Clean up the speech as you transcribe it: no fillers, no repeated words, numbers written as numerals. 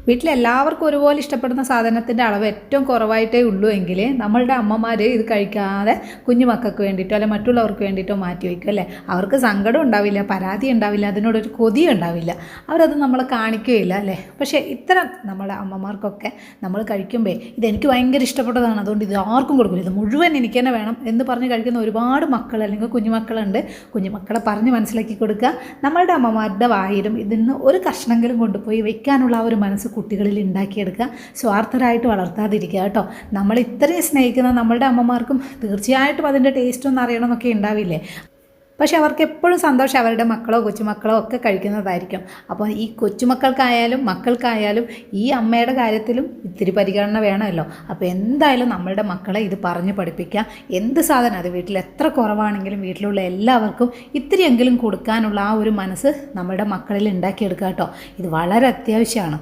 വീട്ടിലെല്ലാവർക്കും ഒരുപോലെ ഇഷ്ടപ്പെടുന്ന സാധനത്തിൻ്റെ അളവ് ഏറ്റവും കുറവായിട്ടേ ഉള്ളൂ എങ്കിൽ നമ്മളുടെ അമ്മമാർ ഇത് കഴിക്കാതെ കുഞ്ഞു മക്കൾക്ക് വേണ്ടിയിട്ടോ അല്ലെങ്കിൽ മറ്റുള്ളവർക്ക് വേണ്ടിയിട്ടോ മാറ്റി വയ്ക്കും അല്ലേ. അവർക്ക് സങ്കടം ഉണ്ടാവില്ല, പരാതി ഉണ്ടാവില്ല, അതിനോടൊരു കൊതി ഉണ്ടാവില്ല, അവരത് നമ്മളെ കാണിക്കുകയില്ല അല്ലേ. പക്ഷേ ഇത്തരം നമ്മുടെ അമ്മമാർക്കൊക്കെ നമ്മൾ കഴിക്കുമ്പോൾ ഇതെനിക്ക് ഭയങ്കര ഇഷ്ടപ്പെട്ടതാണ്, അതുകൊണ്ട് ഇത് ആർക്കും കൊടുക്കില്ല, ഇത് മുഴുവൻ എനിക്ക് തന്നെ വേണം എന്ന് പറഞ്ഞ് കഴിക്കുന്ന ഒരുപാട് മക്കൾ അല്ലെങ്കിൽ കുഞ്ഞുമക്കളുണ്ട്. കുഞ്ഞുമക്കളെ പറഞ്ഞ് മനസ്സിലാക്കി കൊടുക്കുക. നമ്മളുടെ അമ്മമാരുടെ വായിലും ഇതിന്ന് ഒരു കഷ്ണമെങ്കിലും കൊണ്ടുപോയി വെക്കാനുള്ള ആ ഒരു മനസ്സ് കുട്ടികളിൽ ഉണ്ടാക്കിയെടുക്കുക. സ്വാർത്ഥരായിട്ട് വളർത്താതിരിക്കുക കേട്ടോ. നമ്മൾ ഇത്രയും സ്നേഹിക്കുന്ന നമ്മളുടെ അമ്മമാർക്കും തീർച്ചയായിട്ടും അതിൻ്റെ ടേസ്റ്റ് ഒന്ന് അറിയണമെന്നൊക്കെ ഉണ്ടാവില്ലേ. പക്ഷെ അവർക്ക് എപ്പോഴും സന്തോഷം അവരുടെ മക്കളോ കൊച്ചുമക്കളോ ഒക്കെ കഴിക്കുന്നതായിരിക്കും. അപ്പോൾ ഈ കൊച്ചുമക്കൾക്കായാലും മക്കൾക്കായാലും ഈ അമ്മയുടെ കാര്യത്തിലും ഇത്തിരി പരിഗണന വേണമല്ലോ. അപ്പോൾ എന്തായാലും നമ്മളുടെ മക്കളെ ഇത് പറഞ്ഞ് പഠിപ്പിക്കുക. എന്ത് സാധനം അത് വീട്ടിൽ എത്ര കുറവാണെങ്കിലും വീട്ടിലുള്ള എല്ലാവർക്കും ഇത്തിരിയെങ്കിലും കൊടുക്കാനുള്ള ആ ഒരു മനസ്സ് നമ്മുടെ മക്കളിൽ ഉണ്ടാക്കിയെടുക്കുക കേട്ടോ. ഇത് വളരെ അത്യാവശ്യമാണ്.